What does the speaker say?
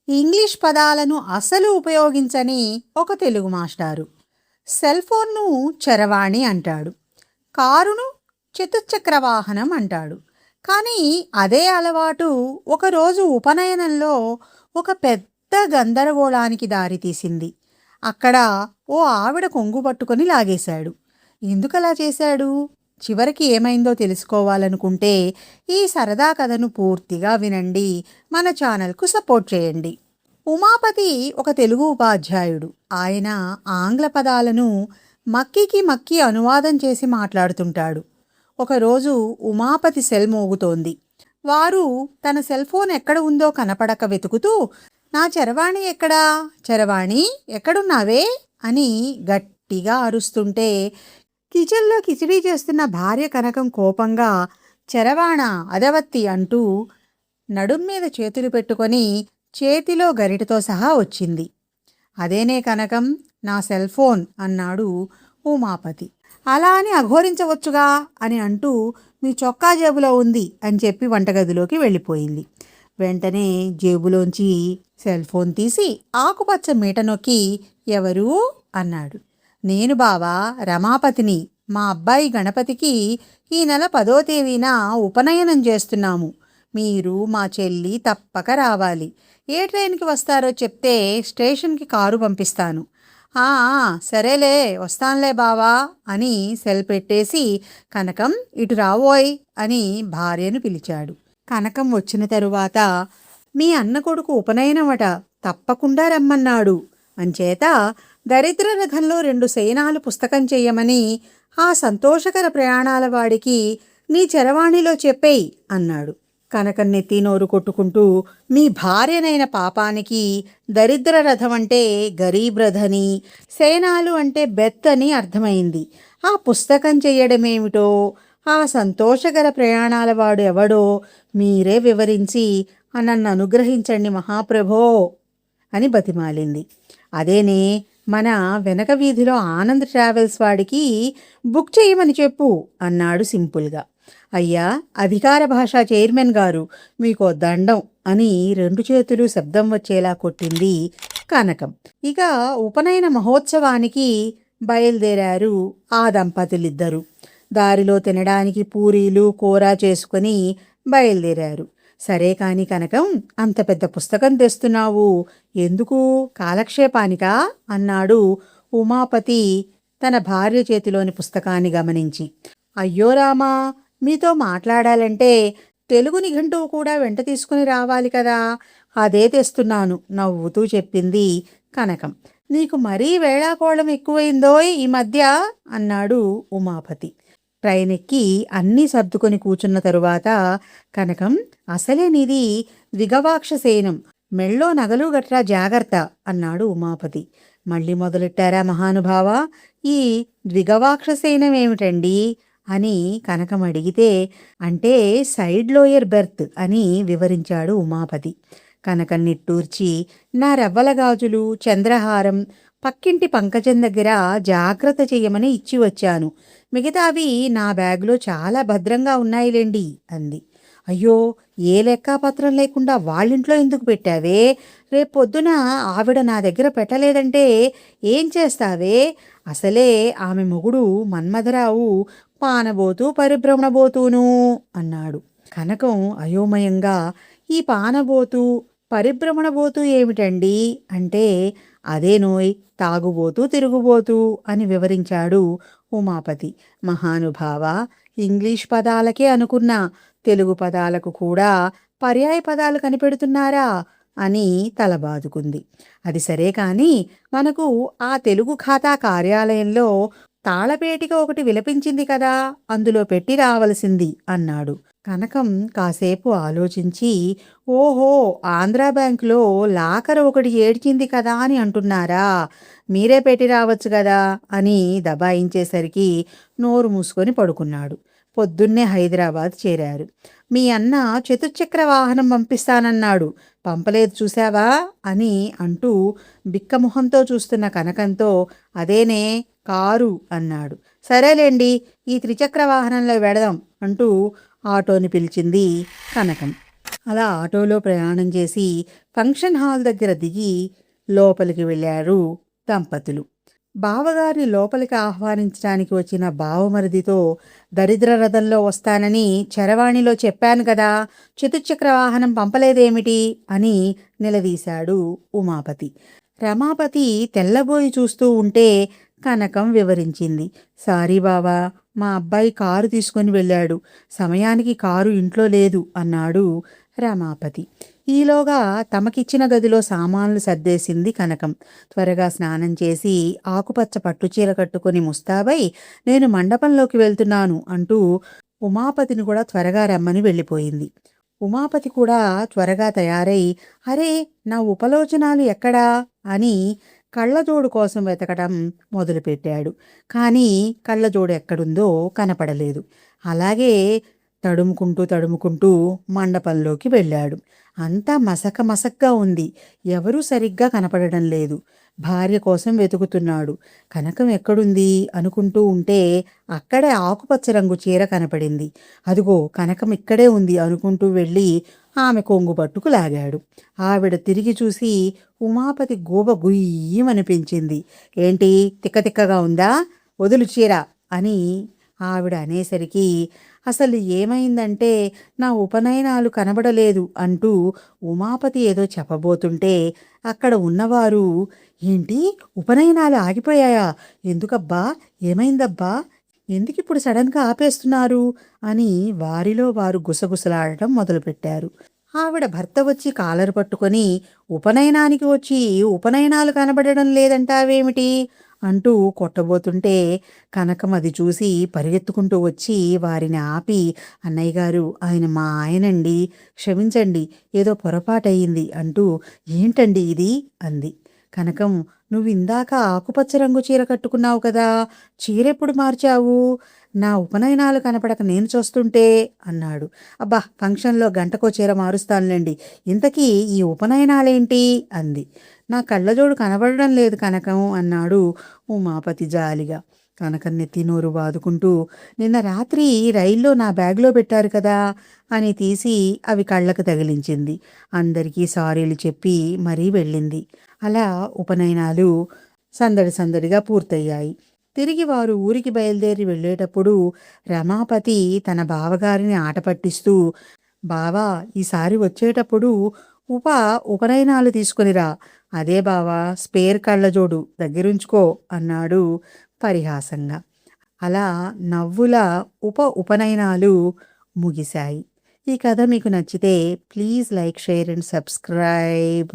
English పదాలను అసలు ఉపయోగించని ఒక తెలుగు మాస్టారు. సెల్ ఫోన్ను చరవాణి అంటాడు. కారును చతుశ్చక్ర వాహనం అంటాడు. కానీ అదే అలవాటు ఒకరోజు ఉపనయనంలో ఒక పెద్ద గందరగోళానికి దారితీసింది. అక్కడ ఓ ఆవిడ కొంగు పట్టుకొని లాగేశాడు. ఎందుకలా చేశాడు? చివరికి ఏమైందో తెలుసుకోవాలనుకుంటే ఈ సరదా కథను పూర్తిగా వినండి. మన ఛానల్కు సపోర్ట్ చేయండి. ఉమాపతి ఒక తెలుగు ఉపాధ్యాయుడు. ఆయన ఆంగ్ల పదాలను మక్కికి మక్కి అనువాదం చేసి మాట్లాడుతుంటాడు. ఒకరోజు ఉమాపతి సెల్ మోగుతోంది. వారు తన సెల్ ఫోన్ ఎక్కడ ఉందో కనపడక వెతుకుతూ, నా చరవాణి ఎక్కడా, చరవాణి ఎక్కడున్నావే అని గట్టిగా అరుస్తుంటే కిచెన్లో కిచిడీ చేస్తున్న భార్య కనకం కోపంగా చరవాణ అదవత్తి అంటూ నడుం మీద చేతులు పెట్టుకొని చేతిలో గరిటతో సహా వచ్చింది. అదేనే కనకం, నా సెల్ ఫోన్ అన్నాడు ఉమాపతి. అలా అని అఘోరించవచ్చుగా అని అంటూ మీ చొక్కా జేబులో ఉంది అని చెప్పి వంటగదిలోకి వెళ్ళిపోయింది. వెంటనే జేబులోంచి సెల్ ఫోన్ తీసి ఆకుపచ్చ మీట నొక్కి ఎవరు అన్నాడు. నేను బావా రమాపతిని. మా అబ్బాయి గణపతికి ఈ నెల 10వ తేదీన ఉపనయనం చేస్తున్నాము. మీరు మా చెల్లి తప్పక రావాలి. ఏ ట్రైన్కి వస్తారో చెప్తే స్టేషన్కి కారు పంపిస్తాను. సరేలే వస్తానులే బావా అని సెల్ పెట్టేసి కనకం ఇటు రావోయ్ అని భార్యను పిలిచాడు. కనకం వచ్చిన తరువాత మీ అన్న కొడుకు ఉపనయనమట, తప్పకుండా రమ్మన్నాడు. అంచేత దరిద్ర రథంలో 2 శయనాలు పుస్తకం చెయ్యమని ఆ సంతోషకర ప్రయాణాల వాడికి నీ చరవాణిలో చెప్పేయి అన్నాడు. కనకం నెత్తి నోరు కొట్టుకుంటూ మీ భార్యనైన పాపానికి దరిద్ర రథం అంటే గరీబ్ రథని, శయనాలు అంటే బెత్ అని అర్థమైంది. ఆ పుస్తకం చెయ్యడమేమిటో, ఆ సంతోషకర ప్రయాణాల వాడు ఎవడో మీరే వివరించి నన్ను అనుగ్రహించండి మహాప్రభో అని బతిమాలింది. అదేనే మన వెనక వీధిలో ఆనంద్ ట్రావెల్స్ వాడికి బుక్ చేయమని చెప్పు అన్నాడు సింపుల్గా. అయ్యా అధికార భాషా చైర్మన్ గారు, మీకో దండం అని 2 చేతులు శబ్దం వచ్చేలా కొట్టింది కనకం. ఇక ఉపనయన మహోత్సవానికి బయలుదేరారు ఆ దంపతులిద్దరూ. దారిలో తినడానికి పూరీలు కూర చేసుకుని బయలుదేరారు. సరే కాని కనకం, అంత పెద్ద పుస్తకం తెస్తున్నావు ఎందుకు, కాలక్షేపానికా అన్నాడు ఉమాపతి తన భార్య చేతిలోని పుస్తకాన్ని గమనించి. అయ్యో రామా, మీతో మాట్లాడాలంటే తెలుగు నిఘంటువు కూడా వెంట తీసుకుని రావాలి కదా, అదే తెస్తున్నాను నవ్వుతూ చెప్పింది కనకం. నీకు మరీ వేళాకోళం ఎక్కువైందోయ్ ఈ మధ్య అన్నాడు ఉమాపతి. ట్రైన్ ఎక్కి అన్నీ సర్దుకొని కూర్చున్న తరువాత కనకం, అసలే నీది ద్విగవాక్షసేనం, మెళ్ళో నగలు గట్రా జాగ్రత్త అన్నాడు ఉమాపతి. మళ్ళీ మొదలెట్టారా మహానుభావా, ఈ ద్విగవాక్షసేనం ఏమిటండి అని కనకం అడిగితే, అంటే సైడ్ లోయర్ బెర్త్ అని వివరించాడు ఉమాపతి. కనకం నిట్టూర్చి, నా రవ్వల గాజులు చంద్రహారం పక్కింటి పంకజం దగ్గర జాగ్రత్త చెయ్యమని ఇచ్చి వచ్చాను, మిగతావి నా బ్యాగులో చాలా భద్రంగా ఉన్నాయిలేండి అంది. అయ్యో, ఏ లెక్కాపత్రం లేకుండా వాళ్ళింట్లో ఎందుకు పెట్టావే, రేపొద్దున ఆవిడ నా దగ్గర పెట్టలేదంటే ఏం చేస్తావే, అసలే ఆమె మొగుడు మన్మథరావు పానబోతూ పరిభ్రమణబోతూను అన్నాడు. కనకం అయోమయంగా, ఈ పానబోతూ పరిభ్రమణబోతూ ఏమిటండి అంటే, అదేనోయ్ తాగుబోతూ తిరుగుబోతూ అని వివరించాడు ఉమాపతి. మహానుభావ, ఇంగ్లీష్ పదాలకే అనుకున్నా, తెలుగు పదాలకు కూడా పర్యాయ పదాలు కనిపెడుతున్నారా అని తలబాదుకుంది. అది సరే కాని మనకు ఆ తెలుగు ఖాతా కార్యాలయంలో తాళపేటిక ఒకటి విలపించింది కదా, అందులో పెట్టి రావలసింది అన్నాడు. కనకం కాసేపు ఆలోచించి, ఓహో, ఆంధ్రా బ్యాంకులో లాకర్ ఒకటి ఏడ్చింది కదా అని అంటున్నారా, మీరే పెట్టి రావచ్చు కదా అని దబాయించేసరికి నోరు మూసుకొని పడుకున్నాడు. పొద్దున్నే హైదరాబాద్ చేరారు. మీ అన్న చతుశ్చక్ర వాహనం పంపిస్తానన్నాడు, పంపలేదు చూశావా అని అంటూ బిక్కమొహంతో చూస్తున్న కనకంతో, అదేనే కారు అన్నాడు. సరేలేండి, ఈ త్రిచక్ర వాహనంలో వెడదాం అంటూ ఆటోని పిలిచింది కనకం. అలా ఆటోలో ప్రయాణం చేసి ఫంక్షన్ హాల్ దగ్గర దిగి లోపలికి వెళ్ళారు దంపతులు. బావగారిని లోపలికి ఆహ్వానించడానికి వచ్చిన బావమరిదితో దరిద్ర రథంలో వస్తానని చరవాణిలో చెప్పాను కదా, చతుశ్చక్ర వాహనం పంపలేదేమిటి అని నిలదీశాడు ఉమాపతి. రమాపతి తెల్లబోయి చూస్తూ ఉంటే కనకం వివరించింది. సారీ బావా, మా అబ్బాయి కారు తీసుకొని వెళ్ళాడు, సమయానికి కారు ఇంట్లో లేదు అన్నాడు రమాపతి. ఈలోగా తమకిచ్చిన గదిలో సామాన్లు సర్దేసింది కనకం. త్వరగా స్నానం చేసి ఆకుపచ్చ పట్టుచీర కట్టుకుని ముస్తాబై నేను మండపంలోకి వెళ్తున్నాను అంటూ ఉమాపతిని కూడా త్వరగా రమ్మని వెళ్ళిపోయింది. ఉమాపతి కూడా త్వరగా తయారై అరే నా ఉపలోచనాలు ఎక్కడా అని కళ్ళజోడు కోసం వెతకడం మొదలుపెట్టాడు. కానీ కళ్ళజోడు ఎక్కడుందో కనపడలేదు. అలాగే తడుముకుంటూ మండపంలోకి వెళ్ళాడు. అంతా మసక మసగ్గా ఉంది. ఎవరూ సరిగ్గా కనపడడం లేదు. భార్య కోసం వెతుకుతున్నాడు. కనకం ఎక్కడుంది అనుకుంటూ ఉంటే అక్కడే ఆకుపచ్చ రంగు చీర కనపడింది. అదిగో కనకం ఇక్కడే ఉంది అనుకుంటూ వెళ్ళి ఆమె కొంగు పట్టుకు లాగాడు. ఆవిడ తిరిగి చూసి ఉమాపతి గోబ గుయ్యమనిపించింది. ఏంటి తిక్కతిక్కగా ఉందా, వదులు చీర అని ఆవిడ అనేసరికి అసలు ఏమైందంటే నా ఉపనయనాలు కనబడలేదు అంటూ ఉమాపతి ఏదో చెప్పబోతుంటే అక్కడ ఉన్నవారు ఏంటి ఉపనయనాలు ఆగిపోయాయా, ఎందుకబ్బా, ఏమైందబ్బా, ఎందుకిప్పుడు సడన్గా ఆపేస్తున్నారు అని వారిలో వారు గుసగుసలాడటం మొదలుపెట్టారు. ఆవిడ భర్త వచ్చి కాలరు పట్టుకొని ఉపనయనానికి వచ్చి ఉపనయనాలు కనబడడం లేదంటావేమిటి అంటూ కొట్టబోతుంటే కనకం అది చూసి పరిగెత్తుకుంటూ వచ్చి వారిని ఆపి అన్నయ్య గారు ఆయన మా ఆయనండి, క్షమించండి, ఏదో పొరపాటయింది అంటూ ఏంటండి ఇది అంది. కనకం నువ్వు ఇందాక ఆకుపచ్చ రంగు చీర కట్టుకున్నావు కదా, చీరెప్పుడు మార్చావు, నా ఉపనయనాలు కనపడక నేను చూస్తుంటే అన్నాడు. అబ్బా ఫంక్షన్లో గంటకో చీర మారుస్తానులేండి, ఇంతకీ ఈ ఉపనయనాలేంటి అంది. నా కళ్ళజోడు కనబడడం లేదు కనకం అన్నాడు ఉమాపతి జాలిగా. కనకం నెత్తి నోరు బాదుకుంటూ నిన్న రాత్రి రైల్లో నా బ్యాగ్లో పెట్టారు కదా అని తీసి అవి కళ్ళకు తగిలించింది. అందరికీ సారీలు చెప్పి మరీ వెళ్ళింది. అలా ఉపనయనాలు సందడిగా పూర్తయ్యాయి. తిరిగి వారు ఊరికి బయలుదేరి వెళ్ళేటప్పుడు రమాపతి తన బావగారిని ఆట పట్టిస్తూ బావా ఈసారి వచ్చేటప్పుడు ఉపనయనాలు తీసుకునిరా, అదే బావా స్పేర్ కళ్ళజోడు దగ్గరుంచుకో అన్నాడు పరిహాసంగా. అలా నవ్వుల ఉపనయనాలు ముగిశాయి. ఈ కథ మీకు నచ్చితే please like, share and subscribe.